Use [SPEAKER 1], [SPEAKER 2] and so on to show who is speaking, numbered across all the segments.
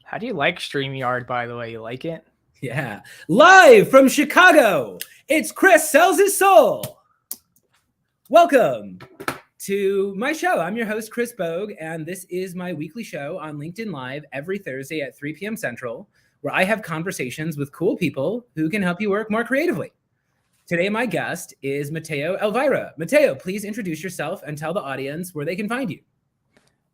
[SPEAKER 1] How do you like StreamYard, by the way? You like it?
[SPEAKER 2] Yeah. Live from Chicago, it's Chris Sells His Soul. Welcome to my show. I'm your host, Chris Bogue, and this is my weekly show on LinkedIn Live every Thursday at 3 p.m. Central, where I have conversations with cool people who can help you work more creatively. Today, my guest is Mateo Elvira. Mateo, please introduce yourself and tell the audience where they can find you.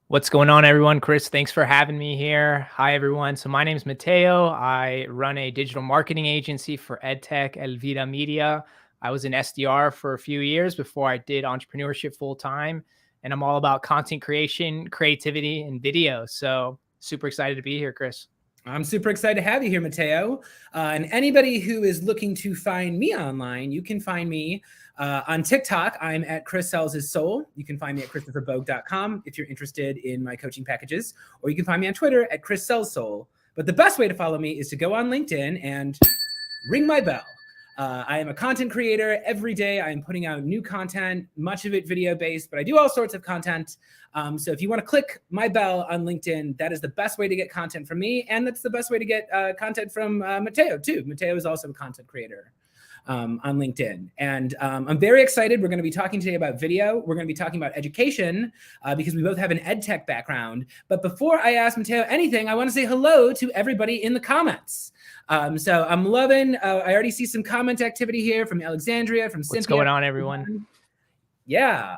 [SPEAKER 1] What's going on, everyone? Chris, thanks for having me here. Hi, everyone. So my name is Mateo. I run a digital marketing agency for EdTech Elvira Media. I was an SDR for a few years before I did entrepreneurship full time. And I'm all about content creation, creativity, and video. So super excited to be here, Chris.
[SPEAKER 2] I'm super excited to have you here, Mateo. And anybody who is looking to find me online, you can find me on TikTok. I'm at Chris Sells His Soul. You can find me at ChristopherBogue.com if you're interested in my coaching packages, or you can find me on Twitter at Chris Sells Soul. But the best way to follow me is to go on LinkedIn and ring my bell. I am a content creator. Every day I am putting out new content, much of it video-based, but I do all sorts of content. So if you want to click my bell on LinkedIn, that is the best way to get content from me. And that's the best way to get content from Mateo too. Mateo is also a content creator on LinkedIn. And I'm very excited. We're going to be talking today about video. We're going to be talking about education because we both have an ed tech background. But before I ask Mateo anything, I want to say hello to everybody in the comments. So I'm loving, I already see some comment activity here from Alexandria, from Cynthia.
[SPEAKER 1] What's going on, everyone?
[SPEAKER 2] Yeah,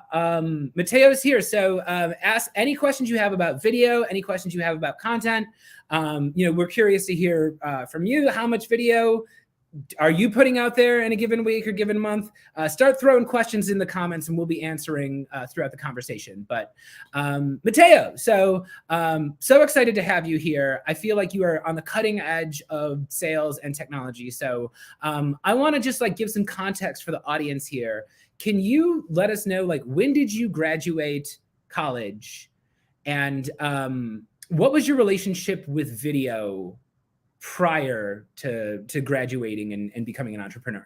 [SPEAKER 2] Mateo's here. So ask any questions you have about video, any questions you have about content. We're curious to hear from you. How much video are you putting out there in a given week or given month? Start throwing questions in the comments and we'll be answering throughout the conversation. But Mateo, so excited to have you here. I feel like you are on the cutting edge of sales and technology. So I want to just give some context for the audience here. Can you let us know, when did you graduate college? And what was your relationship with video prior to graduating and becoming an entrepreneur?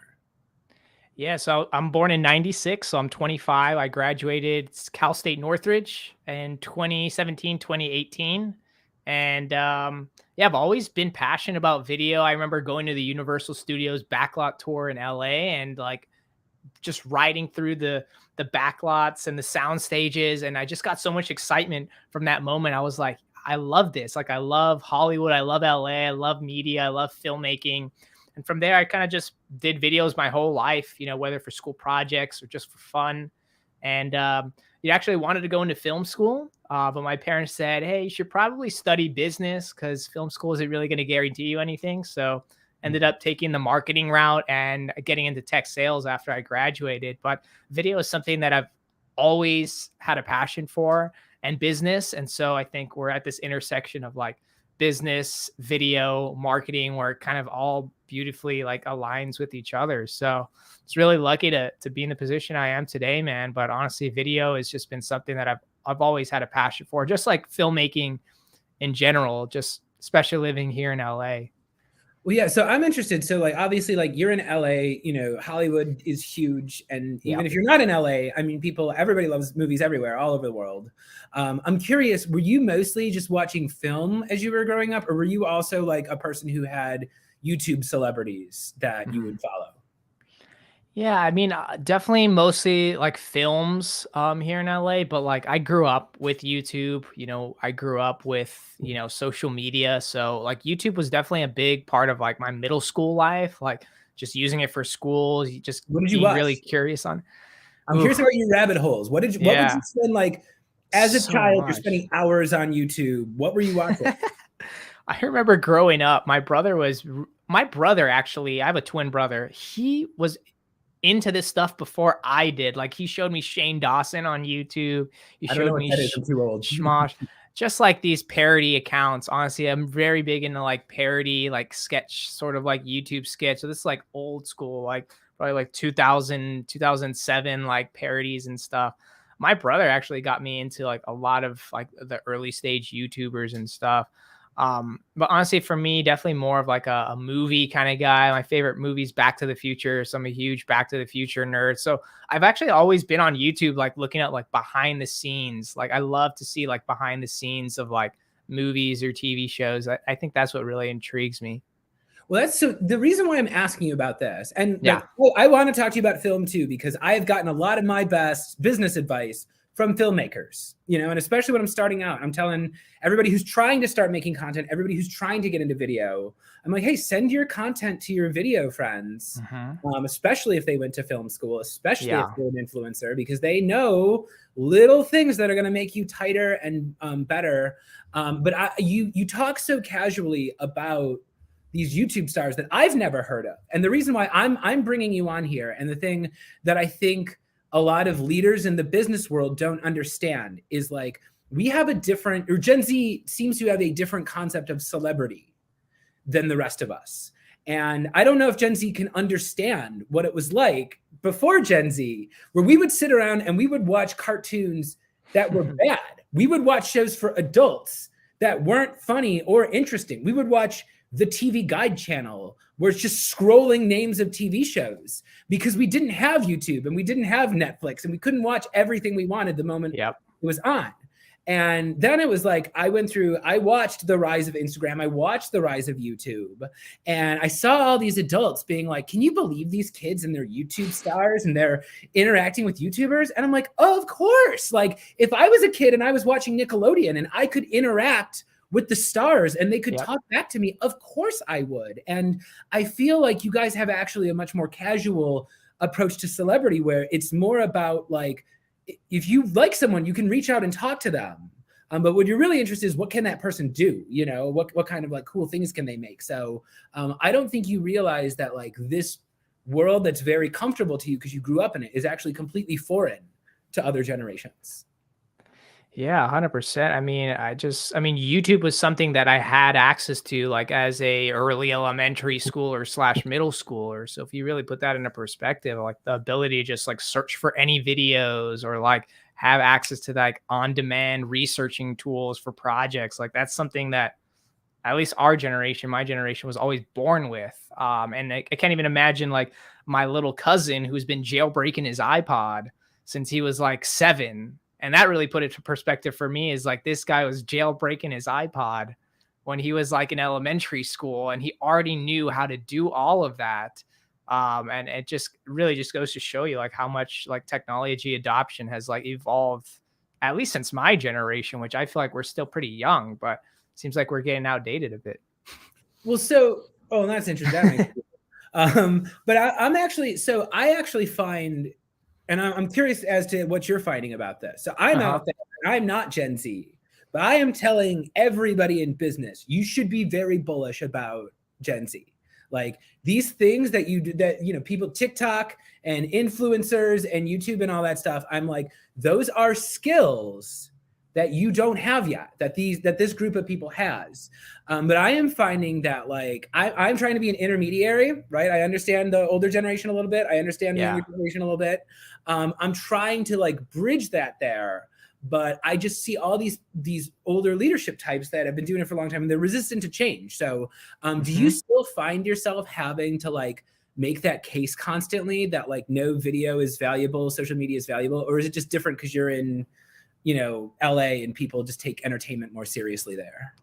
[SPEAKER 1] Yeah, so I'm born in 96, so I'm 25. I graduated Cal State Northridge in 2017, 2018. And I've always been passionate about video. I remember going to the Universal Studios backlot tour in LA and just riding through the backlots and the sound stages. And I just got so much excitement from that moment. I was like, I love this. I love Hollywood. I love LA. I love media. I love filmmaking. And from there, I kind of just did videos my whole life, whether for school projects or just for fun. And you actually wanted to go into film school. But my parents said, hey, you should probably study business because film school isn't really going to guarantee you anything. So ended up taking the marketing route and getting into tech sales after I graduated. But video is something that I've always had a passion for, and business. And so I think we're at this intersection of business, video, marketing, where it kind of all beautifully aligns with each other. So it's really lucky to be in the position I am today, man. But honestly, video has just been something that I've always had a passion for, just like filmmaking in general, just especially living here in LA.
[SPEAKER 2] Well, yeah. So I'm interested. So obviously you're in LA, Hollywood is huge. And even if you're not in LA, I mean, everybody loves movies everywhere, all over the world. I'm curious, were you mostly just watching film as you were growing up? Or were you also a person who had YouTube celebrities that you would follow?
[SPEAKER 1] Yeah, I mean, definitely mostly films here in LA, but I grew up with YouTube, I grew up with, social media. So YouTube was definitely a big part of my middle school life, just using it for school, just
[SPEAKER 2] what did you watch?
[SPEAKER 1] Really curious on.
[SPEAKER 2] I'm curious about your rabbit holes. What would you spend as a child? You're spending hours on YouTube. What were you watching?
[SPEAKER 1] I remember growing up, my brother actually, I have a twin brother. He was into this stuff before I did. He showed me Shane Dawson on YouTube. He showed me Schmosh, just these parody accounts. Honestly, I'm very big into parody, sketch, sort of YouTube sketch. So this is old school, probably 2000, 2007, parodies and stuff. My brother actually got me into a lot of the early stage YouTubers and stuff. But honestly, for me, definitely more of a movie kind of guy. My favorite movies, Back to the Future. So I'm a huge Back to the Future nerd. So I've actually always been on YouTube, looking at behind the scenes. I love to see behind the scenes of movies or TV shows. I think that's what really intrigues me.
[SPEAKER 2] Well, that's so the reason why I'm asking you about this. And
[SPEAKER 1] Yeah.
[SPEAKER 2] I want to talk to you about film too, because I've gotten a lot of my best business advice from filmmakers, and especially when I'm starting out, I'm telling everybody who's trying to start making content, everybody who's trying to get into video, I'm like, hey, send your content to your video friends, especially if they went to film school, especially if they're an influencer, because they know little things that are going to make you tighter and better. But you talk so casually about these YouTube stars that I've never heard of. And the reason why I'm bringing you on here, and the thing that I think a lot of leaders in the business world don't understand is like, we have a different, or Gen Z seems to have a different concept of celebrity than the rest of us. And I don't know if Gen Z can understand what it was like before Gen Z, where we would sit around and we would watch cartoons that were bad. We would watch shows for adults that weren't funny or interesting. We would watch the TV Guide channel, where it's just scrolling names of TV shows, because we didn't have YouTube and we didn't have Netflix and we couldn't watch everything we wanted the moment it was on. And then it was like, I watched the rise of Instagram. I watched the rise of YouTube, and I saw all these adults being like, can you believe these kids and their YouTube stars and they're interacting with YouTubers? And I'm like, oh, of course. Like, if I was a kid and I was watching Nickelodeon and I could interact with the stars and they could talk back to me, of course I would. And I feel like you guys have actually a much more casual approach to celebrity, where it's more about like, if you like someone, you can reach out and talk to them. But what you're really interested in is, what can that person do? What kind of like cool things can they make? So I don't think you realize that like this world that's very comfortable to you because you grew up in it is actually completely foreign to other generations.
[SPEAKER 1] Yeah, 100%. I mean, YouTube was something that I had access to like as a early elementary schooler / middle schooler. So if you really put that into perspective, like the ability to just like search for any videos, or like have access to like on-demand researching tools for projects, like that's something that at least my generation was always born with. And I can't even imagine like my little cousin who's been jailbreaking his iPod since he was like 7. And that really put it to perspective for me, is like, this guy was jailbreaking his iPod when he was like in elementary school, and he already knew how to do all of that. And it just really just goes to show you like how much like technology adoption has like evolved, at least since my generation, which I feel like we're still pretty young, but it seems like we're getting outdated a bit.
[SPEAKER 2] Well, that's interesting. But I actually find, and I'm curious as to what you're finding about this. So I'm out there, and I'm not Gen Z, but I am telling everybody in business, you should be very bullish about Gen Z. Like, these things that you do, that, people, TikTok and influencers and YouTube and all that stuff, I'm like, those are skills that you don't have yet, that this group of people has. But I am finding that like, I'm trying to be an intermediary, right? I understand the older generation a little bit. I understand the younger generation a little bit. I'm trying to like bridge that there, but I just see all these older leadership types that have been doing it for a long time, and they're resistant to change. So do you still find yourself having to like make that case constantly that like no video is valuable, social media is valuable, or is it just different because you're in LA and people just take entertainment more seriously there?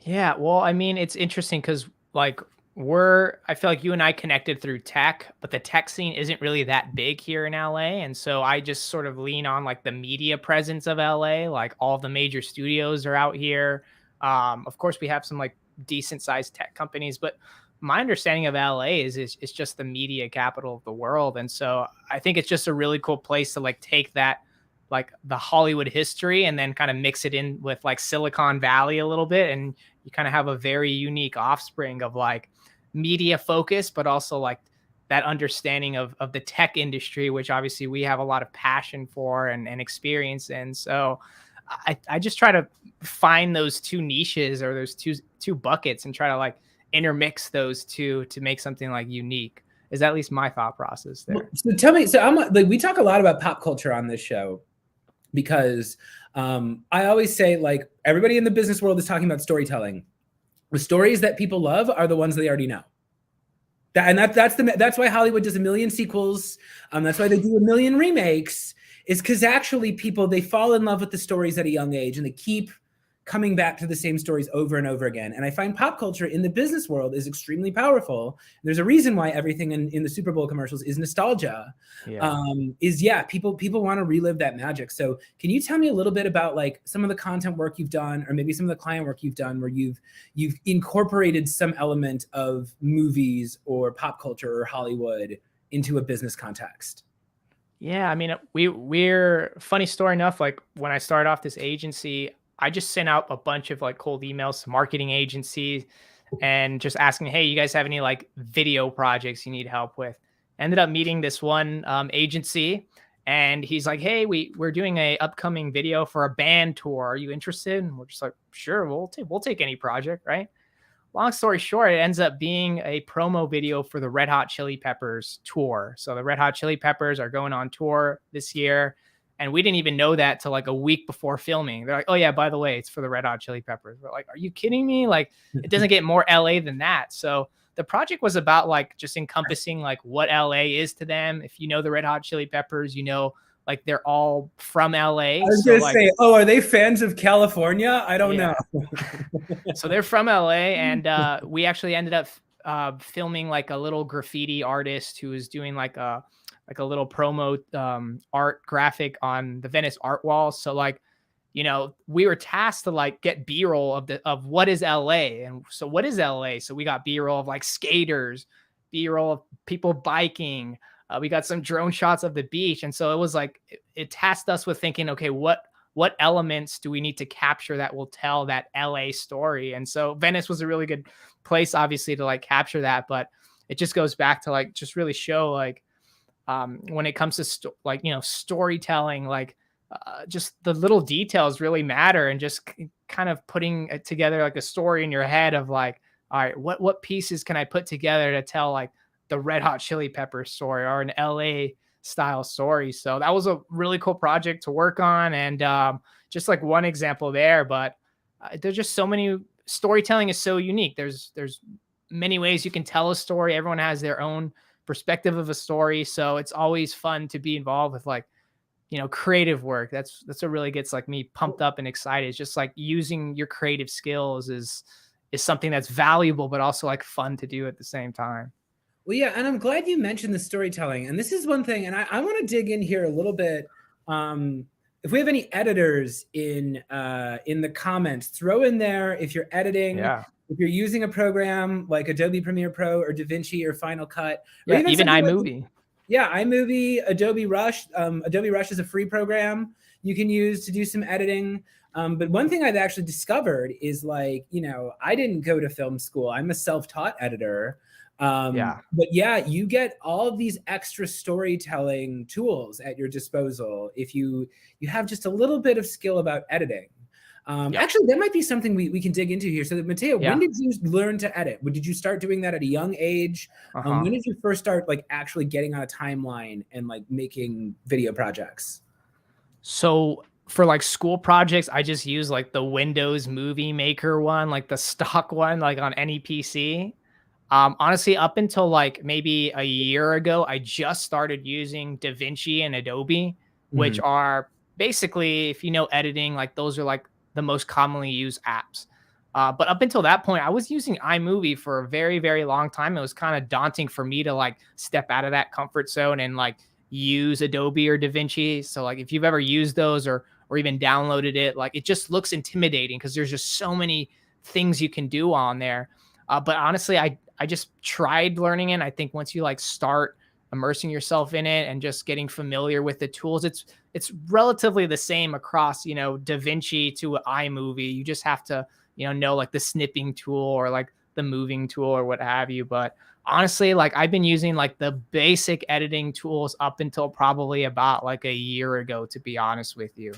[SPEAKER 1] Yeah, well, I mean, it's interesting because like I feel like you and I connected through tech, but the tech scene isn't really that big here in LA. And so I just sort of lean on like the media presence of LA, like all the major studios are out here. Of course, we have some like decent sized tech companies, but my understanding of LA is it's just the media capital of the world. And so I think it's just a really cool place to like take that, like the Hollywood history, and then kind of mix it in with like Silicon Valley a little bit. And you kind of have a very unique offspring of like media focus, but also like that understanding of the tech industry, which obviously we have a lot of passion for and experience in. So I just try to find those two niches, or those two buckets, and try to like intermix those two to make something like unique. Is at least my thought process there.
[SPEAKER 2] So tell me, so I'm like, we talk a lot about pop culture on this show, because I always say like, everybody in the business world is talking about storytelling. The stories that people love are the ones they already know. That's why Hollywood does a million sequels. That's why they do a million remakes, is because actually people, they fall in love with the stories at a young age, and they keep coming back to the same stories over and over again. And I find pop culture in the business world is extremely powerful. There's a reason why everything in the Super Bowl commercials is nostalgia. People want to relive that magic. So can you tell me a little bit about like some of the content work you've done, or maybe some of the client work you've done where you've incorporated some element of movies or pop culture or Hollywood into a business context?
[SPEAKER 1] Yeah, I mean, we're funny story enough. Like when I started off this agency, I just sent out a bunch of like cold emails to marketing agencies and just asking, hey, you guys have any like video projects you need help with? Ended up meeting this one agency, and he's like, hey, we're doing a upcoming video for a band tour. Are you interested? And we're just like, sure, we'll take any project, right? Long story short, it ends up being a promo video for the Red Hot Chili Peppers tour. So the Red Hot Chili Peppers are going on tour this year, and we didn't even know that till like a week before filming. They're like, oh yeah, by the way, it's for the Red Hot Chili Peppers. We're like, are you kidding me? Like, it doesn't get more LA than that. So the project was about like just encompassing like what LA is to them. If you know the Red Hot Chili Peppers, you know, like they're all from LA.
[SPEAKER 2] I was
[SPEAKER 1] so
[SPEAKER 2] gonna
[SPEAKER 1] like,
[SPEAKER 2] say, oh, are they fans of California? I don't know.
[SPEAKER 1] So they're from LA, and we actually ended up filming like a little graffiti artist who was doing like a little promo art graphic on the Venice art wall. So like, you know, we were tasked to like get B-roll of what is LA. And so what is LA? So we got B-roll of like skaters, B-roll of people biking. We got some drone shots of the beach. And so it was like, it tasked us with thinking, okay, what elements do we need to capture that will tell that LA story? And so Venice was a really good place, obviously, to like capture that. But it just goes back to like, just really show like, when it comes to like, you know, storytelling, like just the little details really matter, and just kind of putting it together like a story in your head of like, all right, what pieces can I put together to tell like the Red Hot Chili Peppers story or an LA style story. So that was a really cool project to work on, and just like one example there. But there's just so many, storytelling is so unique. There's many ways you can tell a story. Everyone has their own perspective of a story, so it's always fun to be involved with like, you know, creative work. That's what really gets like me pumped up and excited. It's just like using your creative skills is something that's valuable, but also like fun to do at the same time.
[SPEAKER 2] Well, yeah, and I'm glad you mentioned the storytelling. And this is one thing, and I want to dig in here a little bit. If we have any editors in the comments, throw in there if you're editing, if you're using a program like Adobe Premiere Pro or DaVinci or Final Cut, or
[SPEAKER 1] even iMovie.
[SPEAKER 2] iMovie, Adobe Rush. Adobe Rush is a free program you can use to do some editing. But one thing I've actually discovered is like, you know, I didn't go to film school. I'm a self-taught editor. But yeah, you get all of these extra storytelling tools at your disposal if you have just a little bit of skill about editing. Actually, that might be something we can dig into here. So Mateo, when did you learn to edit? Did you start doing that at a young age? When did you first start like actually getting on a timeline and like making video projects?
[SPEAKER 1] So for like school projects, I just use like the Windows Movie Maker one, like the stock one, like on any PC. Honestly, up until like maybe a year ago, I just started using DaVinci and Adobe, which are basically, if you know editing, like those are like the most commonly used apps. But up until that point, I was using iMovie for a very, very long time. It was kind of daunting for me to like step out of that comfort zone and like use Adobe or DaVinci. So like if you've ever used those or even downloaded it, like it just looks intimidating because there's just so many things you can do on there. But honestly, I just tried learning it. I think once you like start immersing yourself in it and just getting familiar with the tools, it's relatively the same across, you know, DaVinci to iMovie. You just have to, you know like the snipping tool or like the moving tool or what have you. But honestly, like I've been using like the basic editing tools up until probably about like a year ago, to be honest with you.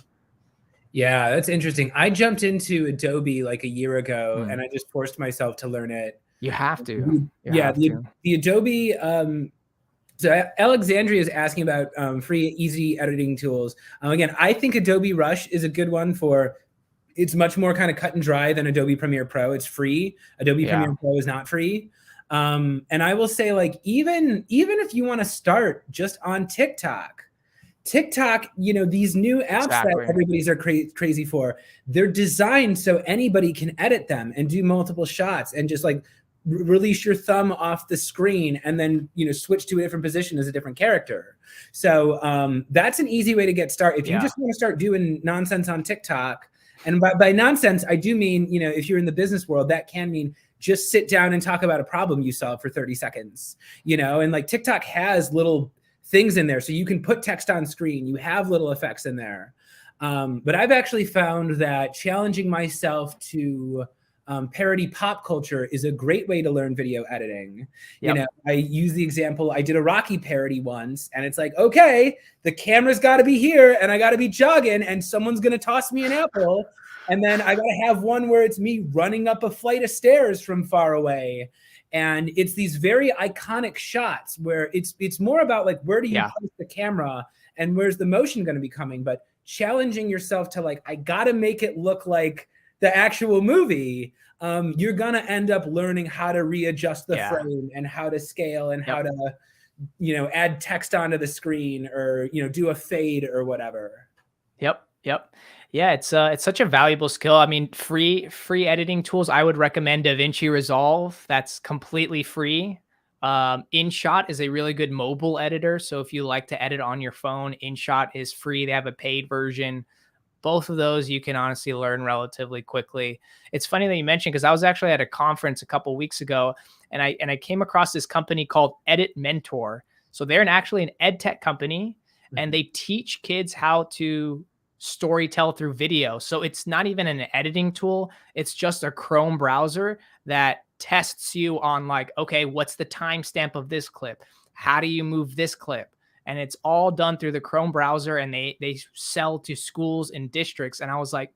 [SPEAKER 2] Yeah, that's interesting. I jumped into Adobe like a year ago and I just forced myself to learn it.
[SPEAKER 1] You have to.
[SPEAKER 2] The Adobe. So Alexandria is asking about free, easy editing tools. Again, I think Adobe Rush is a good one for. It's much more kind of cut and dry than Adobe Premiere Pro. It's free. Adobe Premiere Pro is not free. And I will say, like, even if you want to start just on TikTok, TikTok, these new apps that
[SPEAKER 1] Exactly.
[SPEAKER 2] everybody's are crazy for, they're designed so anybody can edit them and do multiple shots and just like release your thumb off the screen and then switch to a different position as a different character. So that's an easy way to get started. If you just want to start doing nonsense on TikTok, and by nonsense I do mean if you're in the business world, that can mean just sit down and talk about a problem you solve for 30 seconds, and like TikTok has little things in there so you can put text on screen, you have little effects in there. But I've actually found that challenging myself to parody pop culture is a great way to learn video editing. I use the example, I did a Rocky parody once, and it's like, okay, the camera's got to be here and I got to be jogging and someone's going to toss me an apple, and then I got to have one where it's me running up a flight of stairs from far away. And it's these very iconic shots where it's more about like, where do you place the camera and where's the motion going to be coming, but challenging yourself to like, I got to make it look like the actual movie. You're going to end up learning how to readjust the frame and how to scale and how to, add text onto the screen or, do a fade or whatever. Yep.
[SPEAKER 1] Yeah, it's such a valuable skill. I mean, free editing tools, I would recommend DaVinci Resolve. That's completely free. InShot is a really good mobile editor. So if you like to edit on your phone, InShot is free. They have a paid version. Both of those you can honestly learn relatively quickly. It's funny that you mentioned, because I was actually at a conference a couple weeks ago, and I came across this company called Edit Mentor. So they're actually an ed tech company, and they teach kids how to storytell through video. So it's not even an editing tool. It's just a Chrome browser that tests you on like, okay, what's the timestamp of this clip? How do you move this clip? And it's all done through the Chrome browser, and they sell to schools and districts. And I was like,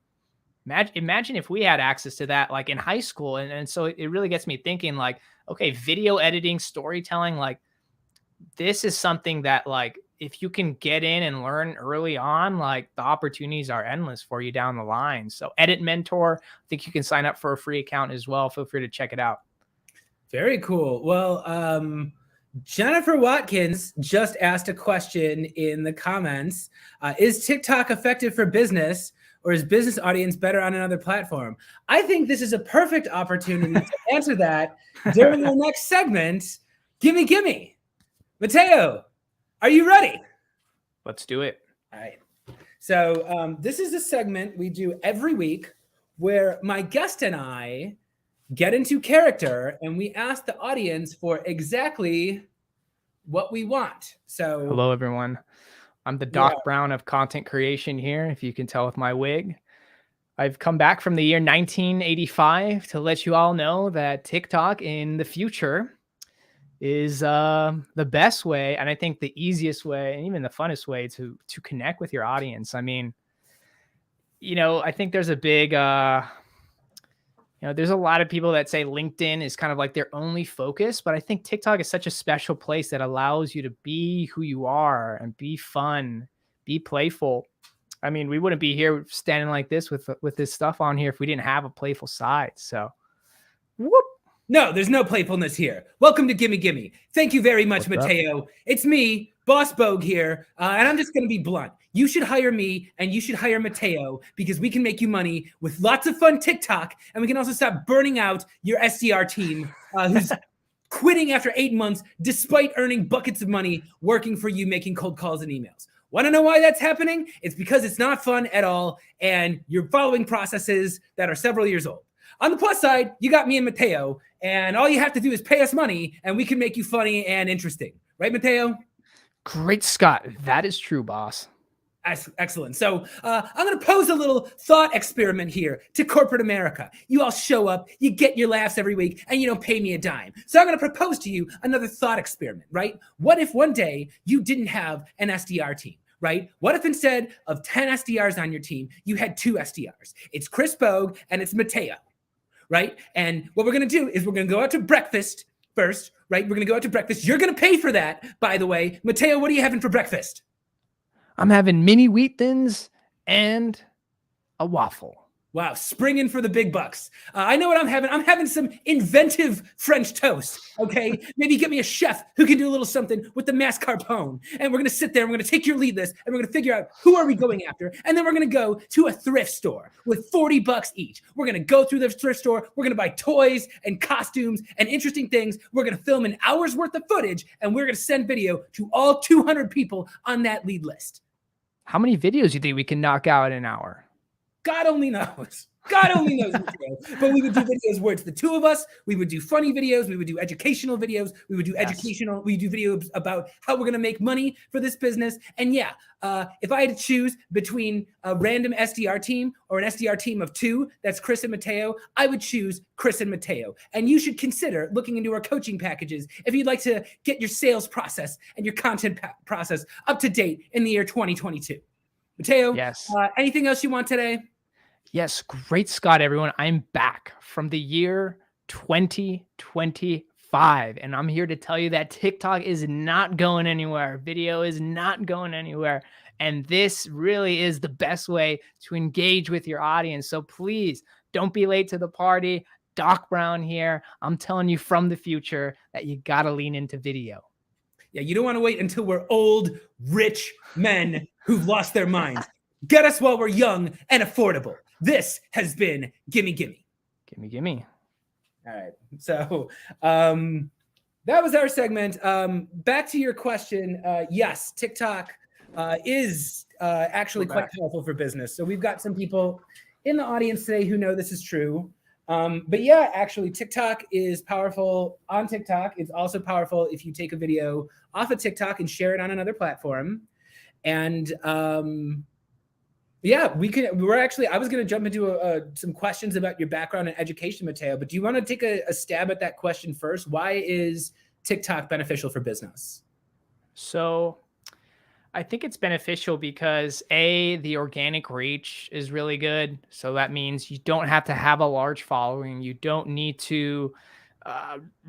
[SPEAKER 1] imagine if we had access to that like in high school. And so it really gets me thinking like, okay, video editing, storytelling, like this is something that like, if you can get in and learn early on, like the opportunities are endless for you down the line. So Edit Mentor, I think you can sign up for a free account as well. Feel free to check it out.
[SPEAKER 2] Very cool. Well, Jennifer Watkins just asked a question in the comments. Is TikTok effective for business, or is business audience better on another platform? I think this is a perfect opportunity to answer that during our next segment. Gimme. Mateo, are you ready?
[SPEAKER 1] Let's do it.
[SPEAKER 2] All right. So this is a segment we do every week where my guest and I get into character and we ask the audience for exactly what we want. So
[SPEAKER 1] hello, everyone. I'm the Doc Brown of content creation here, if you can tell with my wig. I've come back from the year 1985 to let you all know that TikTok in the future is the best way, and I think the easiest way, and even the funnest way to connect with your audience. I mean, I think there's a big there's a lot of people that say LinkedIn is kind of like their only focus, but I think TikTok is such a special place that allows you to be who you are and be fun, be playful. I mean, we wouldn't be here standing like this with this stuff on here if we didn't have a playful side. So, whoop.
[SPEAKER 2] No, there's no playfulness here. Welcome to Gimme. Thank you very much, Mateo. It's me, Boss Bogue here, and I'm just going to be blunt. You should hire me, and you should hire Mateo, because we can make you money with lots of fun TikTok, and we can also stop burning out your SDR team who's quitting after 8 months despite earning buckets of money working for you, making cold calls and emails. Want to know why that's happening? It's because it's not fun at all, and you're following processes that are several years old. On the plus side, you got me and Mateo, and all you have to do is pay us money, and we can make you funny and interesting. Right, Mateo?
[SPEAKER 1] Great, Scott. That is true, boss.
[SPEAKER 2] Excellent. So I'm going to pose a little thought experiment here to corporate America. You all show up, you get your laughs every week, and you don't pay me a dime. So I'm going to propose to you another thought experiment, right? What if one day you didn't have an SDR team? Right? What if instead of 10 SDRs on your team, you had 2 SDRs? It's Chris Bogue and it's Mateo. Right? And what we're going to do is we're going to go out to breakfast first, right? We're going to go out to breakfast. You're going to pay for that, by the way. Mateo, what are you having for breakfast?
[SPEAKER 1] I'm having mini wheat thins and a waffle.
[SPEAKER 2] Wow, springing for the big bucks. I know what I'm having. I'm having some inventive French toast, okay? Maybe get me a chef who can do a little something with the mascarpone. And we're going to sit there, and we're going to take your lead list, and we're going to figure out who are we going after. And then we're going to go to a thrift store with $40 each. We're going to go through the thrift store. We're going to buy toys and costumes and interesting things. We're going to film an hour's worth of footage, and we're going to send video to all 200 people on that lead list.
[SPEAKER 1] How many videos do you think we can knock out in an hour?
[SPEAKER 2] God only knows. God only knows. But we would do videos where it's the two of us. We would do funny videos. We would do educational videos. We would do we do videos about how we're going to make money for this business. And yeah, if I had to choose between a random SDR team or an SDR team of two, that's Chris and Mateo, I would choose Chris and Mateo. And you should consider looking into our coaching packages if you'd like to get your sales process and your content process up to date in the year 2022. Mateo,
[SPEAKER 1] yes.
[SPEAKER 2] Anything else you want today?
[SPEAKER 1] Yes, great Scott, everyone. I'm back from the year 2025, and I'm here to tell you that TikTok is not going anywhere. Video is not going anywhere, and this really is the best way to engage with your audience. So please don't be late to the party. Doc Brown here. I'm telling you from the future that you got to lean into video.
[SPEAKER 2] Yeah, you don't want to wait until we're old, rich men who've lost their minds. Get us while we're young and affordable. This has been Gimme Gimme.
[SPEAKER 1] Gimme Gimme.
[SPEAKER 2] All right. So that was our segment. Back to your question. Yes, TikTok is actually quite powerful for business. So we've got some people in the audience today who know this is true. But yeah, actually, TikTok is powerful on TikTok. It's also powerful if you take a video off of TikTok and share it on another platform. And yeah, I was going to jump into some questions about your background and education, Mateo, but do you want to take a stab at that question first? Why is TikTok beneficial for business?
[SPEAKER 1] So I think it's beneficial because the organic reach is really good. So that means you don't have to have a large following. You don't need to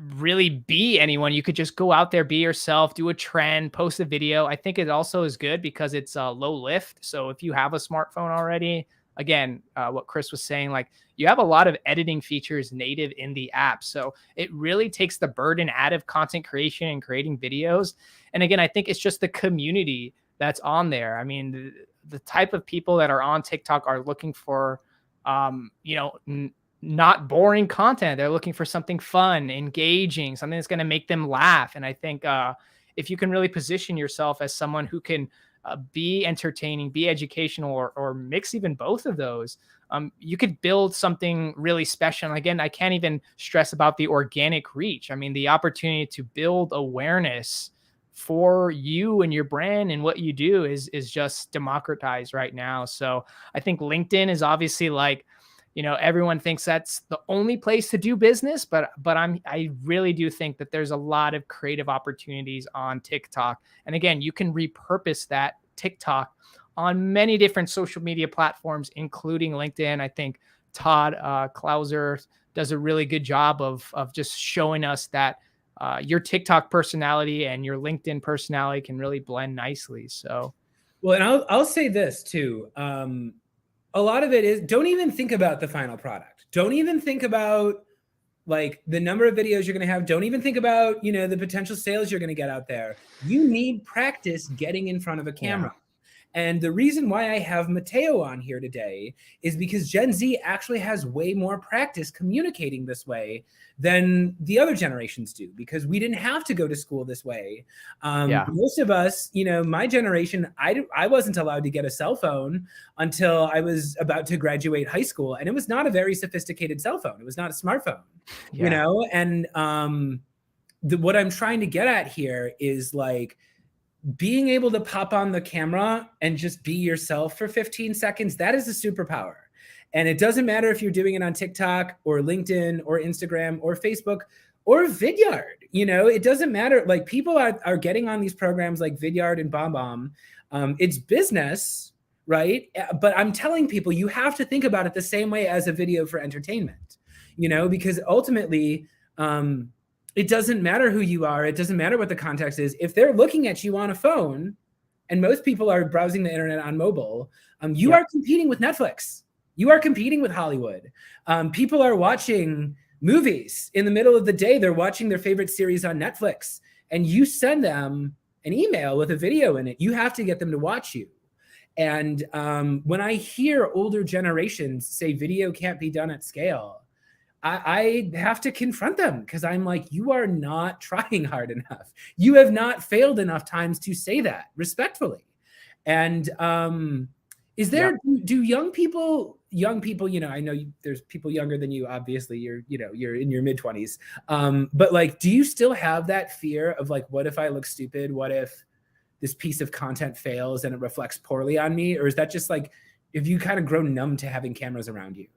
[SPEAKER 1] really be anyone. You could just go out there, be yourself, do a trend, post a video. I think it also is good because it's low lift. So if you have a smartphone already, again, what Chris was saying, like you have a lot of editing features native in the app. So it really takes the burden out of content creation and creating videos. And again, I think it's just the community that's on there. I mean, the type of people that are on TikTok are looking for, not boring content. They're looking for something fun, engaging, something that's going to make them laugh. And I think if you can really position yourself as someone who can be entertaining, be educational, or mix even both of those, you could build something really special. And again, I can't even stress about the organic reach. I mean, the opportunity to build awareness for you and your brand and what you do is just democratized right now. So I think LinkedIn is obviously like, everyone thinks that's the only place to do business, but I really do think that there's a lot of creative opportunities on TikTok. And again, you can repurpose that TikTok on many different social media platforms, including LinkedIn. I think Todd Klauser does a really good job of just showing us that your TikTok personality and your LinkedIn personality can really blend nicely. So,
[SPEAKER 2] well, and I'll say this too. A lot of it is, don't even think about the final product. Don't even think about like the number of videos you're going to have. Don't even think about, the potential sales you're going to get out there. You need practice getting in front of a camera. Yeah. And the reason why I have Mateo on here today is because Gen Z actually has way more practice communicating this way than the other generations do, because we didn't have to go to school this way. Most of us, my generation, I wasn't allowed to get a cell phone until I was about to graduate high school. And it was not a very sophisticated cell phone. It was not a smartphone, and what I'm trying to get at here is like, being able to pop on the camera and just be yourself for 15 seconds, that is a superpower. And it doesn't matter if you're doing it on TikTok or LinkedIn or Instagram or Facebook or Vidyard. It doesn't matter. Like, people are getting on these programs like Vidyard and BombBomb. It's business, right? But I'm telling people, you have to think about it the same way as a video for entertainment, because ultimately, it doesn't matter who you are. It doesn't matter what the context is. If they're looking at you on a phone, and most people are browsing the internet on mobile, you are competing with Netflix. You are competing with Hollywood. People are watching movies in the middle of the day. They're watching their favorite series on Netflix, and you send them an email with a video in it. You have to get them to watch you. And when I hear older generations say video can't be done at scale, I have to confront them, because I'm like, you are not trying hard enough. You have not failed enough times to say that respectfully. And is there, do young people, you know, I know there's people younger than you, obviously you're in your mid-20s. But like, do you still have that fear of like, what if I look stupid? What if this piece of content fails and it reflects poorly on me? Or is that just like, have you kind of grown numb to having cameras around you?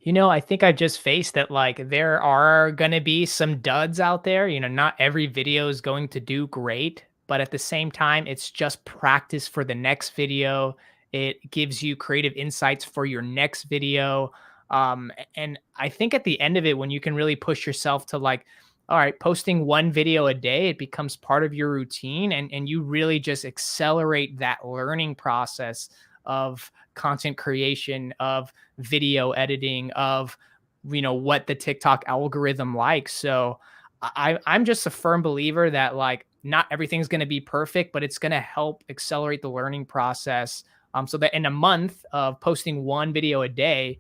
[SPEAKER 1] You know, I think I just faced that like there are going to be some duds out there. You know, not every video is going to do great, but at the same time, it's just practice for the next video. It gives you creative insights for your next video. And I think at the end of it, when you can really push yourself to like, all right, posting one video a day, it becomes part of your routine, and you really just accelerate that learning process of content creation, of video editing, of what the TikTok algorithm likes. So I'm just a firm believer that like not everything's going to be perfect, but it's going to help accelerate the learning process. So that in a month of posting one video a day,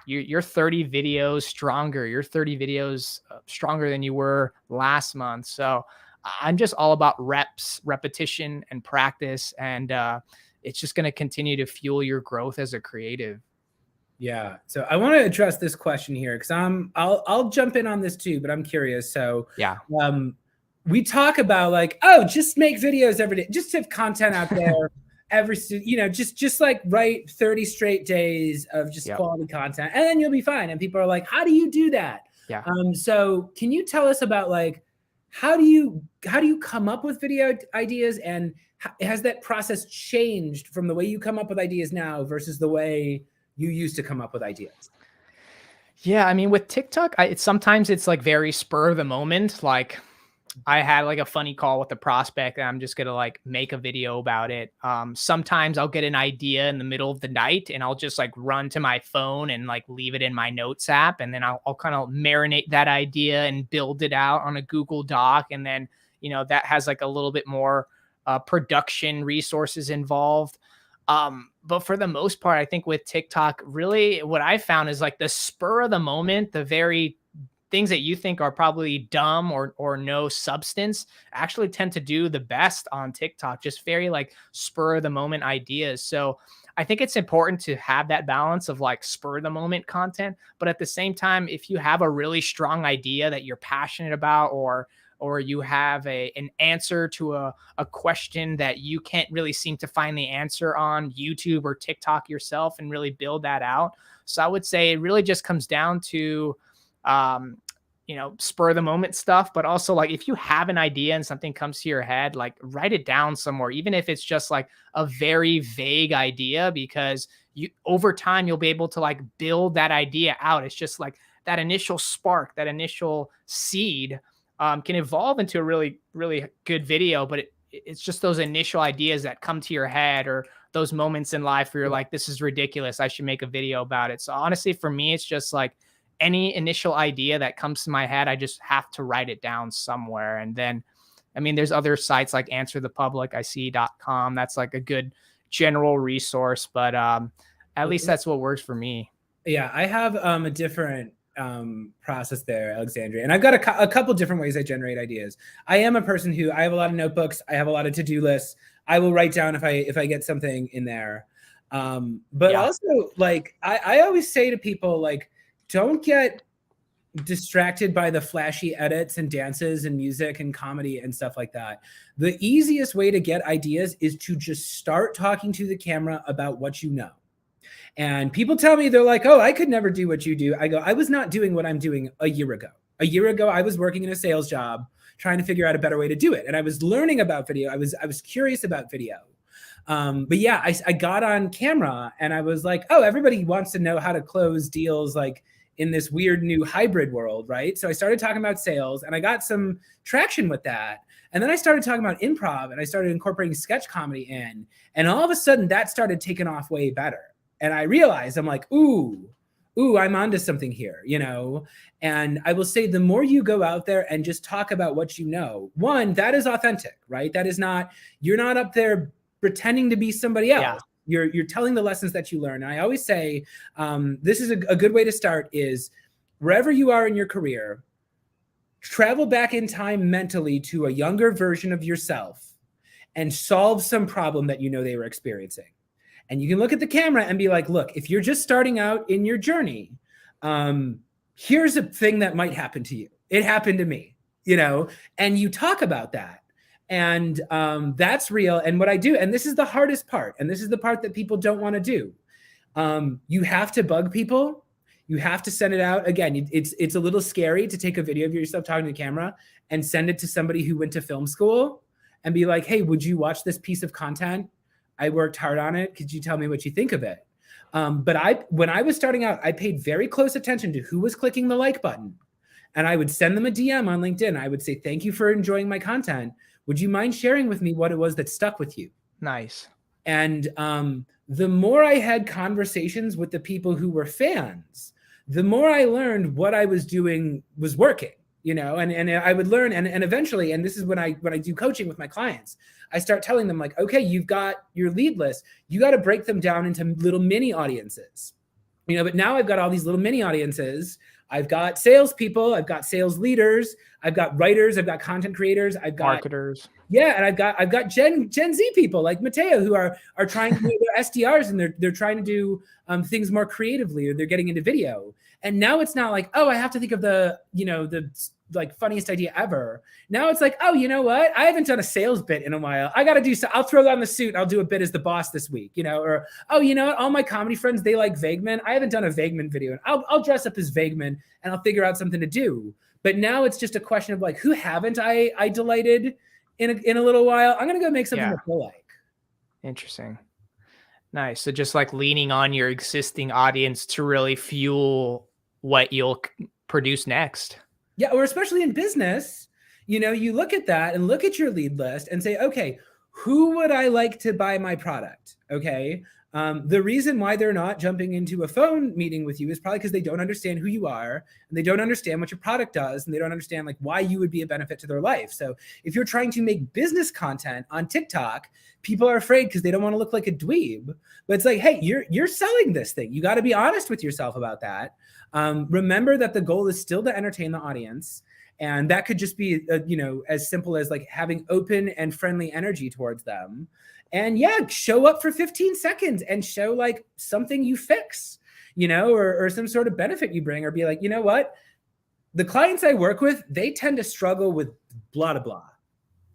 [SPEAKER 1] you're 30 videos stronger. You're 30 videos stronger than you were last month. So I'm just all about repetition, and practice, and it's just going to continue to fuel your growth as a creative.
[SPEAKER 2] Yeah. So I want to address this question here, because I'll jump in on this too, but I'm curious. So
[SPEAKER 1] Yeah.
[SPEAKER 2] We talk about like, oh, just make videos every day, just have content out there just like write 30 straight days of just quality content, and then you'll be fine. And people are like, how do you do that?
[SPEAKER 1] Yeah.
[SPEAKER 2] So can you tell us about like, how do you come up with video ideas, and has that process changed from the way you come up with ideas now versus the way you used to come up with ideas?
[SPEAKER 1] Yeah, I mean, with TikTok, sometimes it's like very spur of the moment. Like I had like a funny call with a prospect, and I'm just gonna like make a video about it. Sometimes I'll get an idea in the middle of the night, and I'll just like run to my phone and like leave it in my notes app, and then I'll kind of marinate that idea and build it out on a Google Doc, and then that has like a little bit more production resources involved. But for the most part, I think with TikTok, really what I found is like the spur of the moment, the very things that you think are probably dumb or no substance actually tend to do the best on TikTok, just very like spur of the moment ideas. So I think it's important to have that balance of like spur of the moment content, but at the same time, if you have a really strong idea that you're passionate about, or you have an answer to a question that you can't really seem to find the answer on YouTube or TikTok yourself, and really build that out. So I would say it really just comes down to spur of the moment stuff, but also like if you have an idea and something comes to your head, like write it down somewhere, even if it's just like a very vague idea, because over time you'll be able to like build that idea out. It's just like that initial spark, that initial seed can evolve into a really, really good video, but it's just those initial ideas that come to your head, or those moments in life where you're like, this is ridiculous, I should make a video about it. So honestly, for me, it's just like any initial idea that comes to my head, I just have to write it down somewhere. And then, I mean, there's other sites like answerthepublicic.com. That's like a good general resource, but at least that's what works for me.
[SPEAKER 2] Yeah, I have a different process there, Alexandria. And I've got a couple different ways I generate ideas. I am a person who, I have a lot of notebooks. I have a lot of to-do lists. I will write down if I get something in there. But also like, I always say to people, like, don't get distracted by the flashy edits and dances and music and comedy and stuff like that. The easiest way to get ideas is to just start talking to the camera about what you know. And people tell me, they're like, oh, I could never do what you do. I go, I was not doing what I'm doing a year ago. A year ago, I was working in a sales job trying to figure out a better way to do it. And I was learning about video. I was curious about video. But yeah, I got on camera and I was like, oh, everybody wants to know how to close deals like in this weird new hybrid world, right? So I started talking about sales, and I got some traction with that. And then I started talking about improv, and I started incorporating sketch comedy in. And all of a sudden that started taking off way better. And I realized, I'm like, ooh, I'm onto something here, you know? And I will say, the more you go out there and just talk about what you know, one, that is authentic, right? That is not, you're not up there pretending to be somebody else. You're telling the lessons that you learn. And I always say, this is a good way to start is wherever you are in your career, travel back in time mentally to a younger version of yourself and solve some problem that you know they were experiencing. And you can look at the camera and be like, look, if you're just starting out in your journey, here's a thing that might happen to you. It happened to me, you know, and you talk about that. And that's real. And what I do, and this is the hardest part, and this is the part that people don't want to do. You have to bug people. You have to send it out. Again, it's a little scary to take a video of yourself talking to the camera and send it to somebody who went to film school and be like, hey, would you watch this piece of content? I worked hard on it. Could you tell me what you think of it? But when I was starting out, I paid very close attention to who was clicking the like button. And I would send them a DM on LinkedIn. I would say, thank you for enjoying my content. Would you mind sharing with me what it was that stuck with you?
[SPEAKER 1] Nice.
[SPEAKER 2] And the more I had conversations with the people who were fans, the more I learned what I was doing was working, you know, and I would learn. And eventually, and this is when I do coaching with my clients, I start telling them like, okay, you've got your lead list. You got to break them down into little mini audiences, you know, but now I've got all these little mini audiences. I've got salespeople, I've got sales leaders, I've got writers, I've got content creators, I've got
[SPEAKER 1] marketers.
[SPEAKER 2] Yeah, and I've got Gen Z people like Mateo who are trying to do their SDRs and they're trying to do things more creatively, or they're getting into video. And now it's not like, oh, I have to think of the like funniest idea ever. Now it's like, oh, you know what? I haven't done a sales bit in a while. I got to do so. I'll throw on the suit. I'll do a bit as the boss this week, you know, or, oh, you know what? All my comedy friends, they like Vageman. I haven't done a Vageman video. And I'll dress up as Vageman and I'll figure out something to do. But now it's just a question of like, who haven't I delighted in a little while? I'm going to go make something that they'll like.
[SPEAKER 1] Interesting. Nice. So just like leaning on your existing audience to really fuel what you'll produce next.
[SPEAKER 2] Yeah, or especially in business, you know, you look at that and look at your lead list and say, okay, who would I like to buy my product? Okay. The reason why they're not jumping into a phone meeting with you is probably because they don't understand who you are and they don't understand what your product does and they don't understand like why you would be a benefit to their life. So if you're trying to make business content on TikTok, people are afraid because they don't want to look like a dweeb. But it's like, hey, you're selling this thing. You got to be honest with yourself about that. Remember that the goal is still to entertain the audience. And that could just be, you know, as simple as like having open and friendly energy towards them. And yeah, show up for 15 seconds and show like something you fix, you know, or some sort of benefit you bring, or be like, you know what? The clients I work with, they tend to struggle with blah, blah, blah,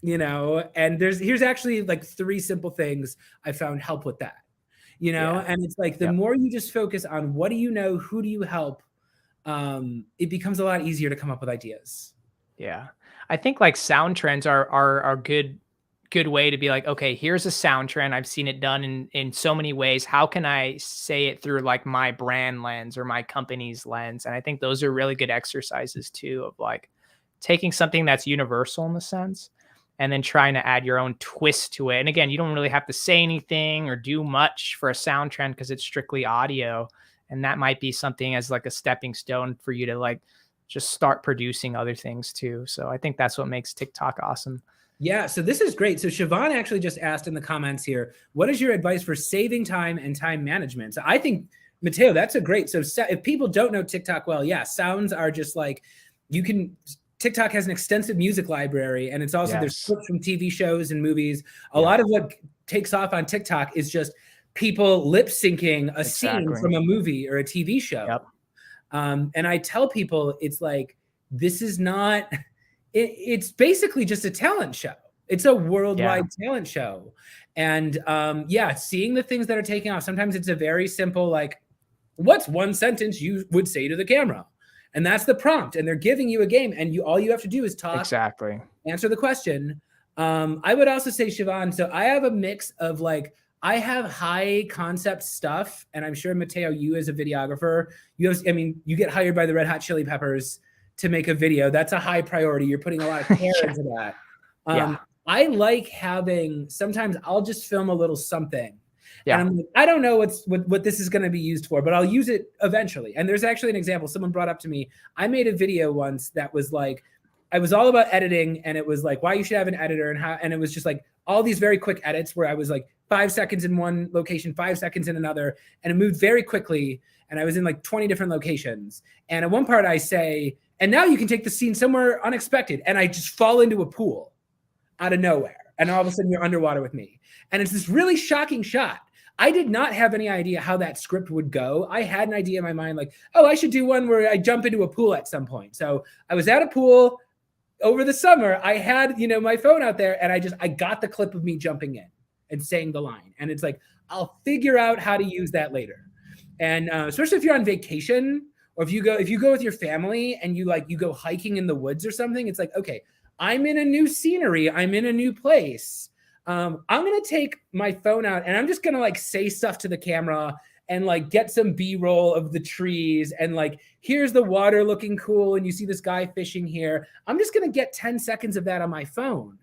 [SPEAKER 2] you know, and here's actually like 3 simple things I found help with that, you know, and it's like the more you just focus on what do you know, who do you help, it becomes a lot easier to come up with ideas.
[SPEAKER 1] Yeah. I think like sound trends are a good way to be like, okay, here's a sound trend. I've seen it done in so many ways. How can I say it through like my brand lens or my company's lens? And I think those are really good exercises too, of like taking something that's universal in the sense and then trying to add your own twist to it. And again, you don't really have to say anything or do much for a sound trend because it's strictly audio. And that might be something as like a stepping stone for you to like just start producing other things too. So I think that's what makes TikTok awesome.
[SPEAKER 2] Yeah, so this is great. So Siobhan actually just asked in the comments here, what is your advice for saving time and time management? So I think, Mateo, that's a great, so if people don't know TikTok well, yeah, sounds are just like, TikTok has an extensive music library, and it's also, there's clips from TV shows and movies. A lot of what takes off on TikTok is just people lip syncing a scene from a movie or a TV show. And I tell people, it's like, this is not... It's basically just a talent show. It's a worldwide talent show. And seeing the things that are taking off, sometimes it's a very simple, like, what's one sentence you would say to the camera? And that's the prompt. And they're giving you a game and all you have to do is talk, answer the question. I would also say, Siobhan, so I have a mix of like, I have high concept stuff. And I'm sure, Mateo, you as a videographer, you get hired by the Red Hot Chili Peppers to make a video. That's a high priority. You're putting a lot of care into that. I like having, sometimes I'll just film a little something. And
[SPEAKER 1] Yeah.
[SPEAKER 2] I'm like, I don't know what this is going to be used for, but I'll use it eventually. And there's actually an example someone brought up to me. I made a video once that was like, I was all about editing, and it was like why you should have an editor and how, and it was just like all these very quick edits where I was like 5 seconds in one location, 5 seconds in another, and it moved very quickly. And I was in like 20 different locations. And at one part I say, and now you can take the scene somewhere unexpected. And I just fall into a pool out of nowhere. And all of a sudden you're underwater with me. And it's this really shocking shot. I did not have any idea how that script would go. I had an idea in my mind, like, oh, I should do one where I jump into a pool at some point. So I was at a pool over the summer. I had, my phone out there, and I got the clip of me jumping in and saying the line. And it's like, I'll figure out how to use that later. And especially if you're on vacation, or if you go with your family and you go hiking in the woods or something, it's like, okay, I'm in a new scenery. I'm in a new place. I'm going to take my phone out, and I'm just going to say stuff to the camera and get some B-roll of the trees. And here's the water looking cool. And you see this guy fishing here. I'm just going to get 10 seconds of that on my phone.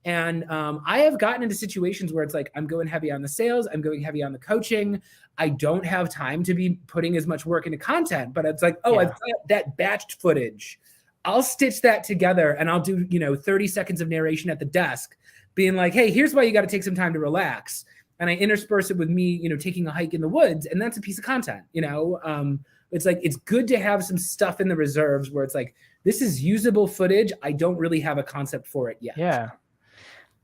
[SPEAKER 2] And I have gotten into situations where it's like, I'm going heavy on the sales. I'm going heavy on the coaching. I don't have time to be putting as much work into content, but it's like, oh, I've got that batched footage. I'll stitch that together, and I'll do, 30 seconds of narration at the desk being like, hey, here's why you got to take some time to relax. And I intersperse it with me, taking a hike in the woods. And that's a piece of content, it's like, it's good to have some stuff in the reserves where it's like, this is usable footage. I don't really have a concept for it yet.
[SPEAKER 1] Yeah.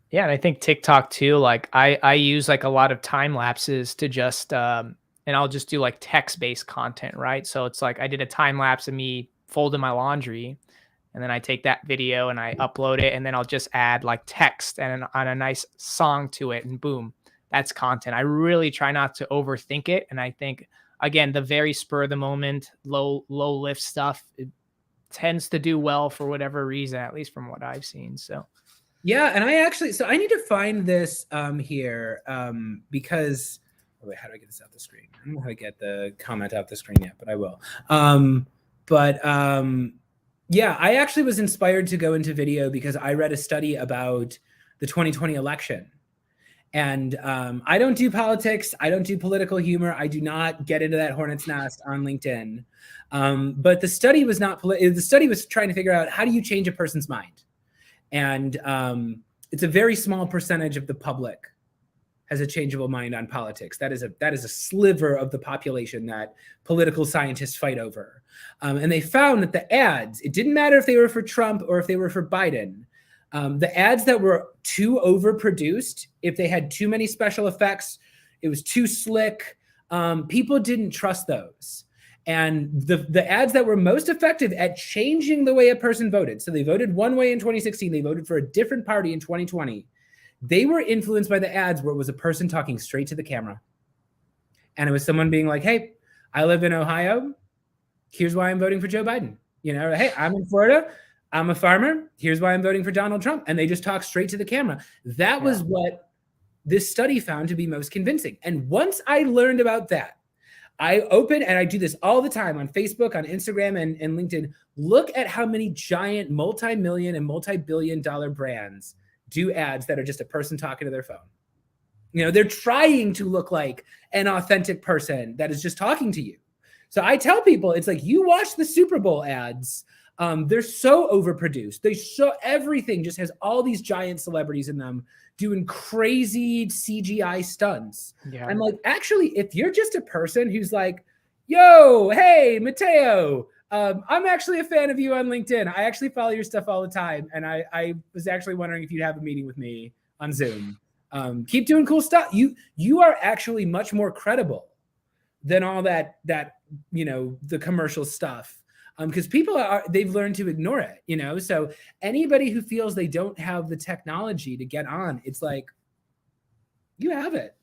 [SPEAKER 1] Yeah. And I think TikTok too, I use a lot of time lapses to just, and I'll just do text-based content, right? So it's I did a time lapse of me folding my laundry, and then I take that video and I upload it, and then I'll just add text and on a nice song to it, and boom, that's content. I really try not to overthink it. And I think, again, the very spur of the moment, low lift stuff, it tends to do well for whatever reason, at least from what I've seen. So
[SPEAKER 2] yeah, and I need to find this here because wait, how do I get this off the screen? I don't know how to get the comment off the screen yet, but I will. Yeah, I actually was inspired to go into video because I read a study about the 2020 election. And I don't do politics. I don't do political humor. I do not get into that hornet's nest on LinkedIn. But the study was not the study was trying to figure out, how do you change a person's mind? And it's a very small percentage of the public has a changeable mind on politics. That is a sliver of the population that political scientists fight over. And they found that the ads, it didn't matter if they were for Trump or if they were for Biden, the ads that were too overproduced, if they had too many special effects, it was too slick, people didn't trust those. And the ads that were most effective at changing the way a person voted, so they voted one way in 2016, they voted for a different party in 2020, they were influenced by the ads where it was a person talking straight to the camera. And it was someone being like, hey, I live in Ohio. Here's why I'm voting for Joe Biden. Hey, I'm in Florida. I'm a farmer. Here's why I'm voting for Donald Trump. And they just talk straight to the camera. That was what this study found to be most convincing. And once I learned about that, I open, and I do this all the time on Facebook, on Instagram, and LinkedIn. Look at how many giant multi-million and multi-billion-dollar brands do ads that are just a person talking to their phone. They're trying to look like an authentic person that is just talking to you. So I tell people, it's like, you watch the Super Bowl ads. They're so overproduced. Everything just has all these giant celebrities in them doing crazy CGI stunts. Yeah. I'm like, actually, if you're just a person who's like, yo, hey, Mateo, I'm actually a fan of you on LinkedIn. I actually follow your stuff all the time. And I was actually wondering if you'd have a meeting with me on Zoom. Keep doing cool stuff. You are actually much more credible than all that the commercial stuff. Because people they've learned to ignore it, so anybody who feels they don't have the technology to get on, it's like, you have it.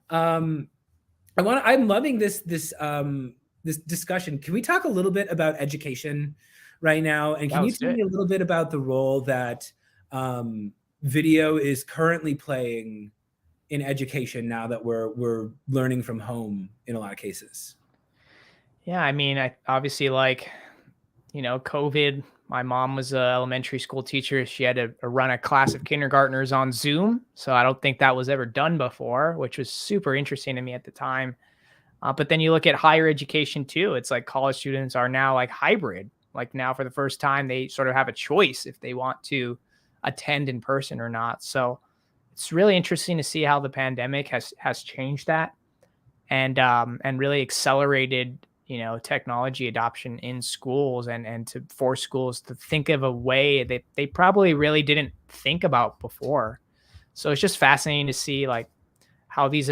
[SPEAKER 2] I'm loving this discussion. Can we talk a little bit about education right now? And can you tell me a little bit about the role that video is currently playing in education now that we're learning from home in a lot of cases?
[SPEAKER 1] Yeah, I mean, I obviously COVID My mom was an elementary school teacher. She had to run a class of kindergartners on Zoom. So I don't think that was ever done before, which was super interesting to me at the time. But then you look at higher education too. It's like college students are now like hybrid. Like now for the first time, they sort of have a choice if they want to attend in person or not. So it's really interesting to see how the pandemic has changed that and really accelerated technology adoption in schools and to force schools to think of a way that they probably really didn't think about before. So it's just fascinating to see like how these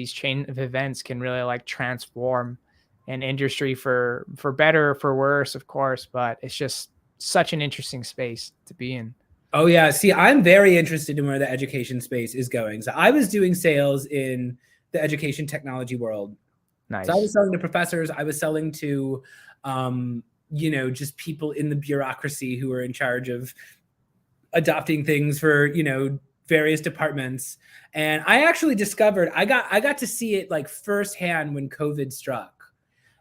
[SPEAKER 1] chain of events can really like transform an industry for better or for worse, of course, but it's just such an interesting space to be in.
[SPEAKER 2] Oh yeah, see, I'm very interested in where the education space is going. So I was doing sales in the education technology world.
[SPEAKER 1] Nice.
[SPEAKER 2] So I was selling to professors. I was selling to, just people in the bureaucracy who are in charge of adopting things for, various departments. And I actually discovered I got to see it like firsthand when COVID struck.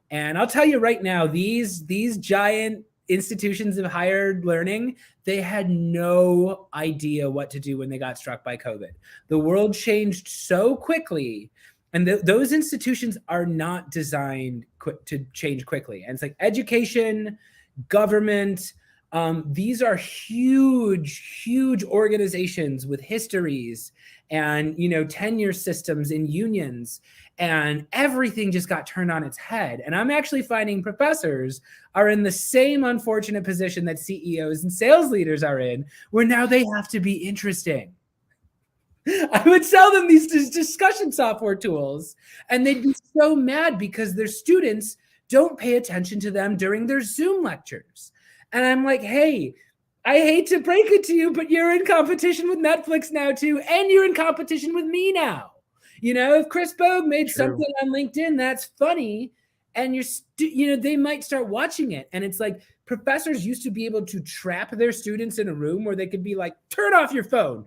[SPEAKER 2] And I'll tell you right now, these giant institutions of higher learning, they had no idea what to do when they got struck by COVID. The world changed so quickly, and those institutions are not designed to change quickly. And it's like education, government, these are huge organizations with histories and, tenure systems and unions, and everything just got turned on its head. And I'm actually finding professors are in the same unfortunate position that CEOs and sales leaders are in, where now they have to be interesting. I would sell them these discussion software tools, and they'd be so mad because their students don't pay attention to them during their Zoom lectures. And I'm like, hey, I hate to break it to you, but you're in competition with Netflix now too, and you're in competition with me now. If Chris Bogue made something on LinkedIn that's funny, and they might start watching it. And it's like professors used to be able to trap their students in a room where they could be like, turn off your phone,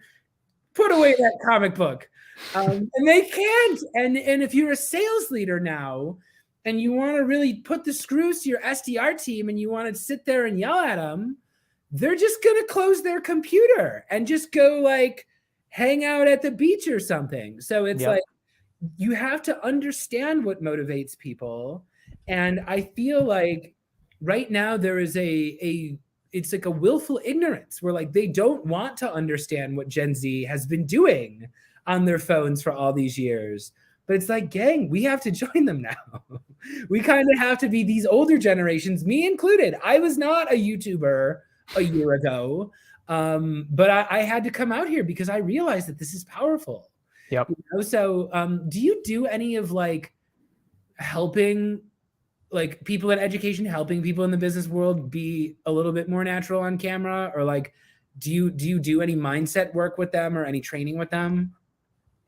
[SPEAKER 2] put away that comic book. And they can't. And if you're a sales leader now, and you want to really put the screws to your SDR team and you want to sit there and yell at them, they're just going to close their computer and just go like hang out at the beach or something. So it's like, you have to understand what motivates people. And I feel like right now there is it's like a willful ignorance where like they don't want to understand what Gen Z has been doing on their phones for all these years. But it's like, gang, we have to join them now. We kind of have to be these older generations, me included. I was not a YouTuber a year ago, but I had to come out here because I realized that this is powerful.
[SPEAKER 1] Yep.
[SPEAKER 2] So do you do any of like helping like people in education, helping people in the business world be a little bit more natural on camera? Or like, do you do any mindset work with them or any training with them?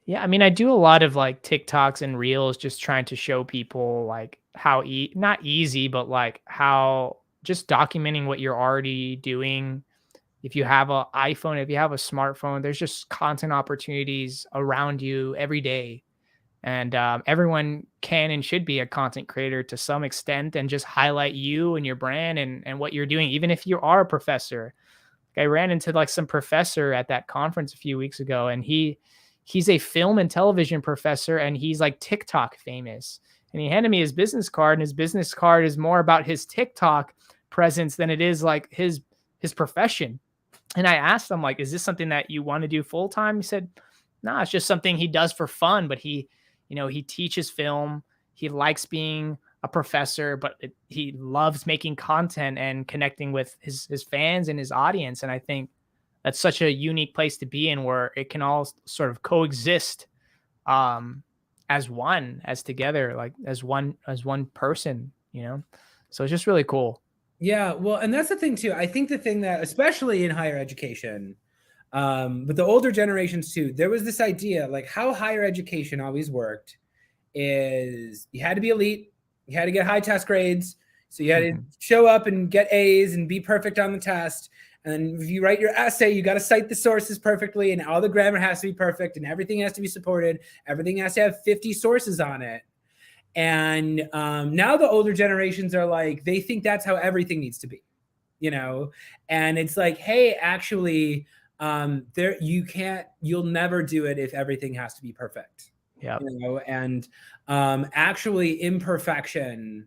[SPEAKER 1] Yeah, I mean, I do a lot of like TikToks and Reels, just trying to show people like how not easy, but like how just documenting what you're already doing. If you have an iPhone, if you have a smartphone, there's just content opportunities around you every day. And everyone can and should be a content creator to some extent and just highlight you and your brand and what you're doing, even if you are a professor. Like I ran into like some professor at that conference a few weeks ago, and he's a film and television professor, and he's like TikTok famous. And he handed me his business card, and his business card is more about his TikTok presence than it is like his profession. And I asked him, like, is this something that you want to do full time? He said, no, it's just something he does for fun. But he teaches film. He likes being a professor, but he loves making content and connecting with his fans and his audience. And I think that's such a unique place to be in, where it can all sort of coexist as together, like as one person, So it's just really cool.
[SPEAKER 2] Yeah, well, and that's the thing too. I think the thing that, especially in higher education, but the older generations too, there was this idea, like how higher education always worked is you had to be elite, you had to get high test grades, so you had to show up and get A's and be perfect on the test. And if you write your essay, you got to cite the sources perfectly, and all the grammar has to be perfect, and everything has to be supported. Everything has to have 50 sources on it. And now the older generations are like, they think that's how everything needs to be. you know, and it's like, hey, actually, you'll never do it if everything has to be perfect.
[SPEAKER 1] Yep.
[SPEAKER 2] You know, and actually imperfection,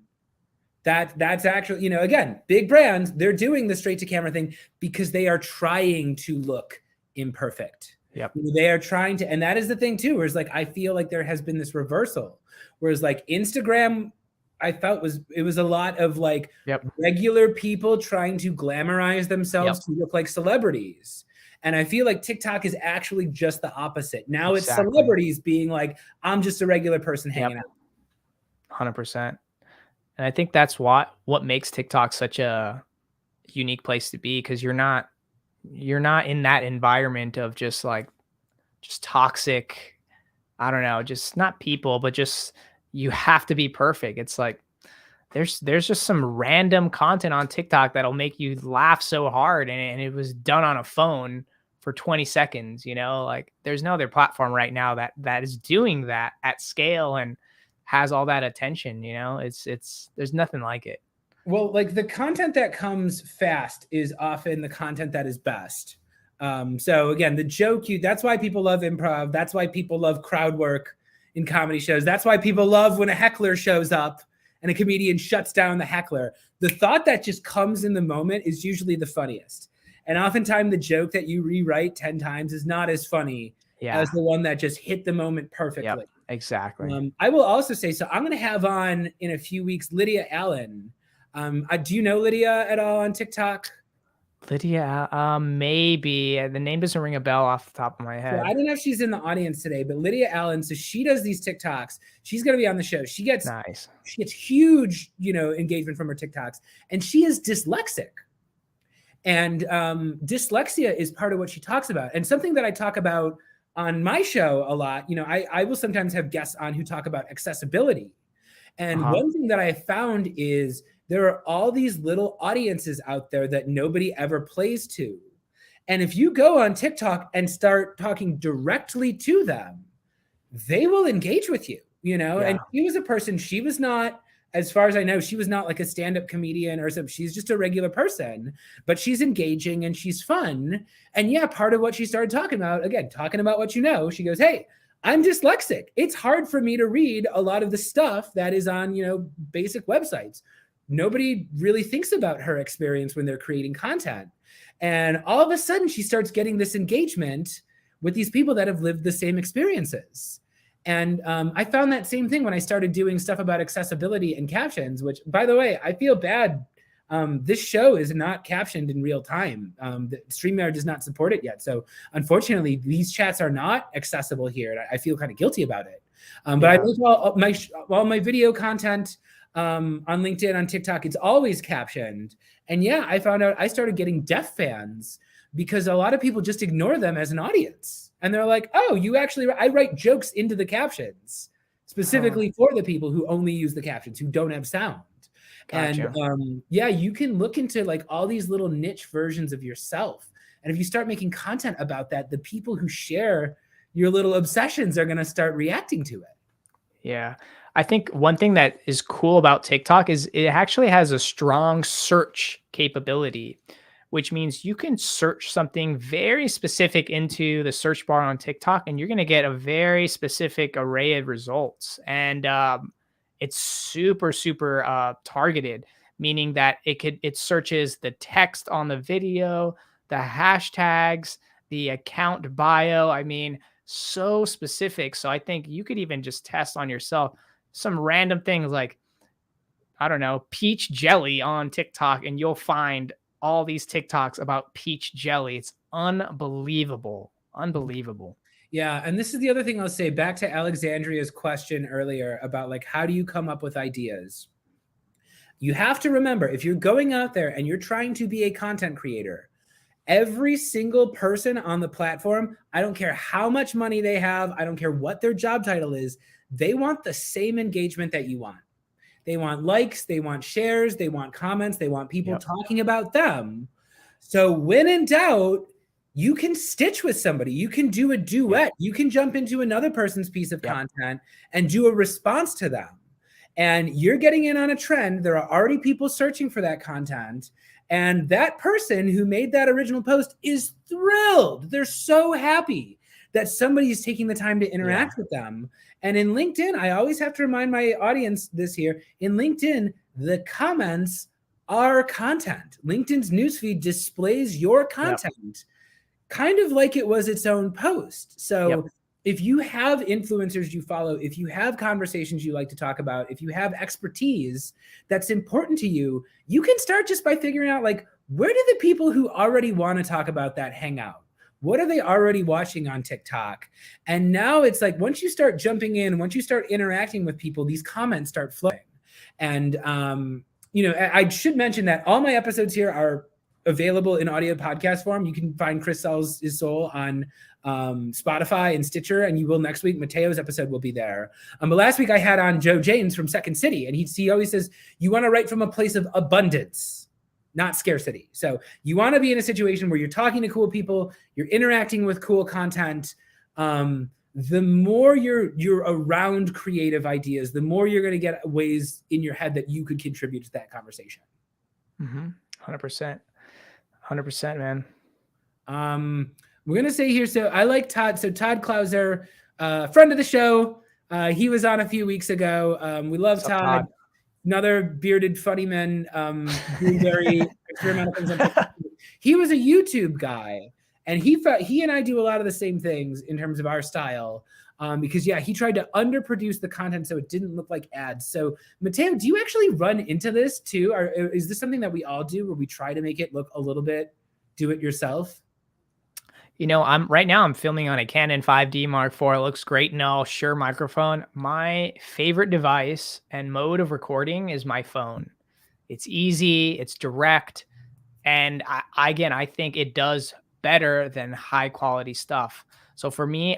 [SPEAKER 2] that's actually, you know, again, big brands, they're doing the straight to camera thing because they are trying to look imperfect.
[SPEAKER 1] Yep.
[SPEAKER 2] They are trying to, and that is the thing too, where it's like, I feel like there has been this reversal, whereas like Instagram, I felt it was a lot of like regular people trying to glamorize themselves to look like celebrities. And I feel like TikTok is actually just the opposite. Now it's celebrities being like, I'm just a regular person hanging out.
[SPEAKER 1] 100%. And I think that's what makes TikTok such a unique place to be, because you're not in that environment of just toxic, I don't know, just not people, but just you have to be perfect. It's like there's just some random content on TikTok that'll make you laugh so hard, and it was done on a phone for 20 seconds, you know? Like there's no other platform right now that is doing that at scale and has all that attention, you know? It's there's nothing like it.
[SPEAKER 2] Well, like the content that comes fast is often the content that is best. So again, that's why people love improv. That's why people love crowd work in comedy shows. That's why people love when a heckler shows up and a comedian shuts down the heckler. The thought that just comes in the moment is usually the funniest. And oftentimes the joke that you rewrite 10 times is not as funny as the one that just hit the moment perfectly.
[SPEAKER 1] Yep, exactly.
[SPEAKER 2] I will also say, so I'm going to have on in a few weeks, Lydia Allen. Do you know Lydia at all on TikTok?
[SPEAKER 1] Lydia, maybe. The name doesn't ring a bell off the top of my head.
[SPEAKER 2] So I don't know if she's in the audience today, but Lydia Allen, so she does these TikToks. She's going to be on the show. She gets huge, you know, engagement from her TikToks, and she is dyslexic. And dyslexia is part of what she talks about. And something that I talk about on my show a lot, you know, I will sometimes have guests on who talk about accessibility. And one thing that I found is there are all these little audiences out there that nobody ever plays to. And if you go on TikTok and start talking directly to them, they will engage with you, you know? And she was a person, she was not, as far as I know, she was not like a stand-up comedian or something. She's just a regular person, but she's engaging and she's fun. And yeah, part of what she started talking about, again, talking about what you know, she goes, hey, I'm dyslexic. It's hard for me to read a lot of the stuff that is on, you know, basic websites. Nobody really thinks about her experience when they're creating content. And all of a sudden she starts getting this engagement with these people that have lived the same experiences. And I found that same thing when I started doing stuff about accessibility and captions, which, by the way, I feel bad. This show is not captioned in real time. The StreamYard does not support it yet. So unfortunately, these chats are not accessible here. And I feel kind of guilty about it. But I think all my video content on LinkedIn, on TikTok, it's always captioned. And yeah, I found out I started getting deaf fans because a lot of people just ignore them as an audience. And they're like, oh, I write jokes into the captions specifically for the people who only use the captions, who don't have sound. Gotcha. And yeah, you can look into like all these little niche versions of yourself. And if you start making content about that, the people who share your little obsessions are going to start reacting to it.
[SPEAKER 1] Yeah. I think one thing that is cool about TikTok is it actually has a strong search capability, which means you can search something very specific into the search bar on TikTok, and you're going to get a very specific array of results. And it's super, super targeted, meaning that it searches the text on the video, the hashtags, the account bio. I mean, so specific. So I think you could even just test on yourself some random things like, I don't know, peach jelly on TikTok, and you'll find all these TikToks about peach jelly. It's unbelievable. Unbelievable.
[SPEAKER 2] Yeah. And this is the other thing I'll say, back to Alexandria's question earlier about like, how do you come up with ideas? You have to remember, if you're going out there and you're trying to be a content creator, every single person on the platform, I don't care how much money they have, I don't care what their job title is, they want the same engagement that you want. They want likes, they want shares, they want comments, they want people talking about them. So when in doubt, you can stitch with somebody. You can do a duet. You can jump into another person's piece of content and do a response to them. And you're getting in on a trend. There are already people searching for that content. And that person who made that original post is thrilled. They're so happy that somebody is taking the time to interact with them. And in LinkedIn, I always have to remind my audience this here. In LinkedIn, the comments are content. LinkedIn's newsfeed displays your content kind of like it was its own post. So if you have influencers you follow, if you have conversations you like to talk about, if you have expertise that's important to you, you can start just by figuring out, like, where do the people who already want to talk about that hang out? What are they already watching on TikTok? And now it's like, once you start jumping in, once you start interacting with people, these comments start flowing. And, you know, I should mention that all my episodes here are available in audio podcast form. You can find Chris Sells His Soul on Spotify and Stitcher, and you will next week. Mateo's episode will be there. But last week I had on Joe James from Second City, and he always says, you want to write from a place of abundance, not scarcity. So you want to be in a situation where you're talking to cool people, you're interacting with cool content. The more you're around creative ideas, the more you're going to get ways in your head that you could contribute to that conversation.
[SPEAKER 1] 100%. 100%, man.
[SPEAKER 2] We're going to say here, so I like Todd. So Todd Clauser, friend of the show. He was on a few weeks ago. We love Todd. Another bearded funny man, doing very experimental things on TikTok. He was a YouTube guy, and he and I do a lot of the same things in terms of our style. Because he tried to underproduce the content so it didn't look like ads. So Mateo, do you actually run into this too? Or is this something that we all do, where we try to make it look a little bit do it yourself?
[SPEAKER 1] You know, right now I'm filming on a Canon 5D Mark IV. It looks great. No, Shure microphone. My favorite device and mode of recording is my phone. It's easy, it's direct, and I think it does better than high quality stuff. So for me,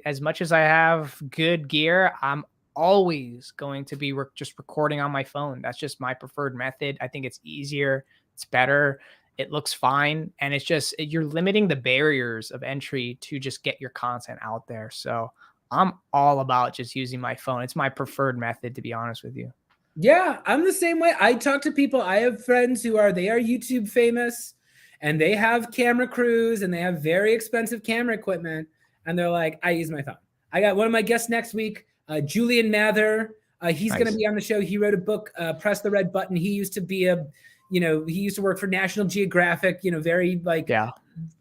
[SPEAKER 1] as much as I have good gear, I'm always going to be just recording on my phone. That's just my preferred method. I think it's easier, it's better, it looks fine, and it's just, you're limiting the barriers of entry to just get your content out there. So I'm all about just using my phone. It's my preferred method, to be honest with you.
[SPEAKER 2] Yeah, I'm the same way. I talk to people. I have friends they are YouTube famous, and they have camera crews, and they have very expensive camera equipment. And they're like, I use my phone. I got one of my guests next week, Julian Mather. He's going to be on the show. He wrote a book, Press the Red Button. He used to be he used to work for National Geographic, very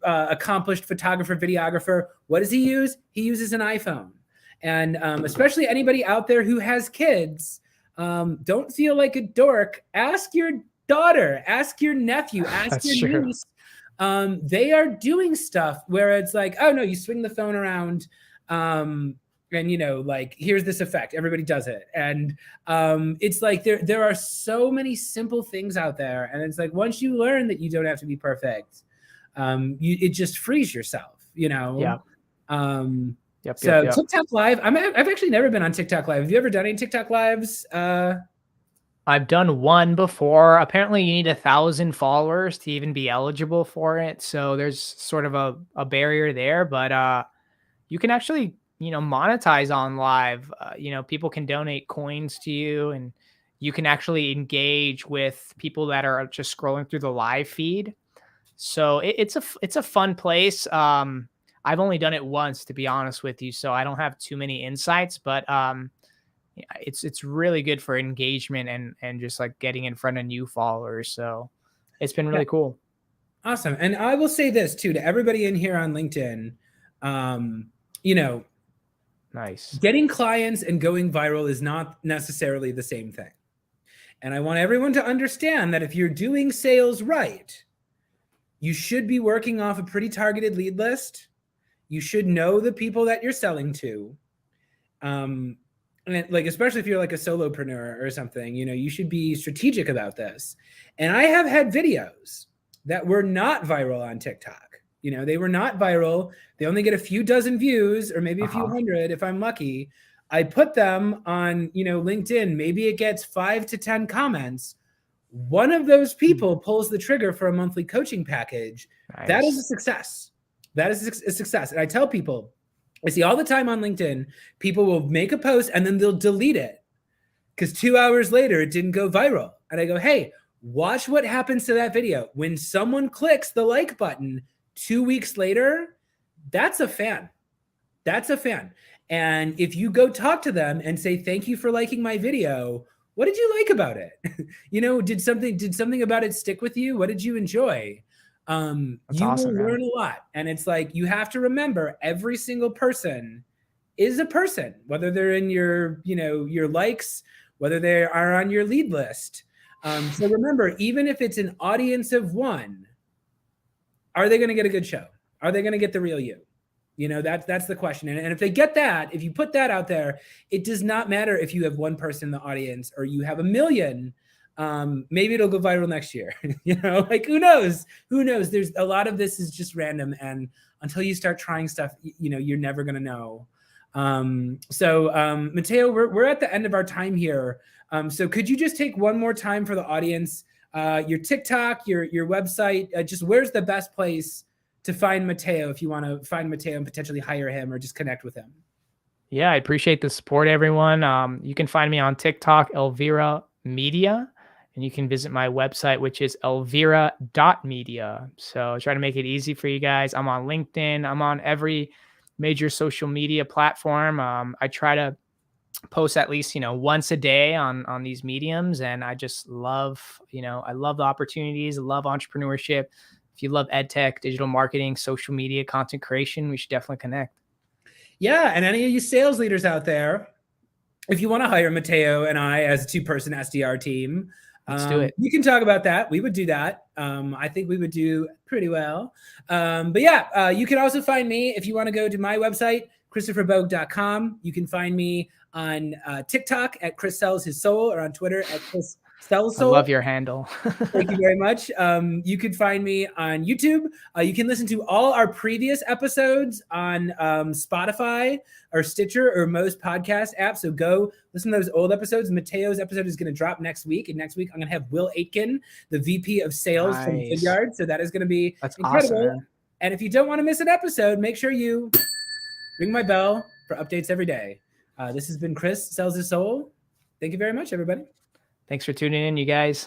[SPEAKER 2] accomplished photographer, videographer. What does he use? He uses an iPhone. And especially anybody out there who has kids, don't feel like a dork. Ask your daughter, ask your nephew, ask your niece. They are doing stuff where it's like, oh no, you swing the phone around, and here's this effect. Everybody does it. And it's like there are so many simple things out there. And it's like, once you learn that you don't have to be perfect, it just frees yourself,
[SPEAKER 1] Yeah.
[SPEAKER 2] TikTok Live, I've actually never been on TikTok Live. Have you ever done any TikTok Lives?
[SPEAKER 1] I've done one before. Apparently you need 1,000 followers to even be eligible for it. So there's sort of a barrier there, but you can actually, monetize on live. People can donate coins to you, and you can actually engage with people that are just scrolling through the live feed. So it's a fun place. I've only done it once, to be honest with you, so I don't have too many insights, but it's really good for engagement and just like getting in front of new followers. So it's been really cool.
[SPEAKER 2] Awesome. And I will say this too, to everybody in here on LinkedIn,
[SPEAKER 1] nice.
[SPEAKER 2] Getting clients and going viral is not necessarily the same thing. And I want everyone to understand that if you're doing sales right, you should be working off a pretty targeted lead list. You should know the people that you're selling to. And especially if you're like a solopreneur or something, you should be strategic about this. And I have had videos that were not viral on TikTok. They were not viral. They only get a few dozen views, or maybe a few hundred if I'm lucky. I put them on, LinkedIn. Maybe it gets 5 to 10 comments. One of those people pulls the trigger for a monthly coaching package. Nice. That is a success. That is a success. And I tell people, I see all the time on LinkedIn, people will make a post and then they'll delete it because 2 hours later it didn't go viral. And I go, hey, Watch what happens to that video. When someone clicks the like button 2 weeks later, that's a fan. That's a fan. And if you go talk to them and say, thank you for liking my video, what did you like about it? Did something about it stick with you? What did you enjoy?
[SPEAKER 1] That's
[SPEAKER 2] You
[SPEAKER 1] awesome,
[SPEAKER 2] will
[SPEAKER 1] man.
[SPEAKER 2] learn a lot. And it's like, you have to remember every single person is a person, whether they're in your likes, whether they are on your lead list. So remember, even if it's an audience of one, are they going to get a good show? Are they going to get the real you? That's the question. And if they get that, if you put that out there, it does not matter if you have one person in the audience or you have 1 million. Maybe it'll go viral next year. Like who knows? There's a lot of this is just random. And until you start trying stuff, you're never going to know. Mateo, we're at the end of our time here. So could you just take one more time for the audience, your TikTok, your website, just where's the best place to find Mateo if you want to find Mateo and potentially hire him or just connect with him?
[SPEAKER 1] Yeah, I appreciate the support, everyone. You can find me on TikTok, Elvira Media, and you can visit my website, which is elvira.media. So I try to make it easy for you guys. I'm on LinkedIn. I'm on every major social media platform. I try to post at least, once a day on these mediums. And I just love, I love the opportunities. I love entrepreneurship. If you love ed tech, digital marketing, social media, content creation, we should definitely connect.
[SPEAKER 2] Yeah. And any of you sales leaders out there, if you want to hire Mateo and I as a 2-person SDR team,
[SPEAKER 1] Let's do it.
[SPEAKER 2] We can talk about that. We would do that. I think we would do pretty well. But yeah, you can also find me if you want to go to my website, ChristopherBogue.com. You can find me on TikTok at Chris Sells His Soul or on Twitter at Chris Sells Soul.
[SPEAKER 1] I love your handle.
[SPEAKER 2] Thank you very much. You can find me on YouTube. You can listen to all our previous episodes on Spotify or Stitcher or most podcast apps. So go listen to those old episodes. Mateo's episode is going to drop next week. And next week, I'm going to have Will Aitken, the VP of Sales from Vidyard. So that is going to be incredible. Awesome, and if you don't want to miss an episode, make sure you ring my bell for updates every day. This has been Chris Sells His Soul. Thank you very much, everybody.
[SPEAKER 1] Thanks for tuning in, you guys.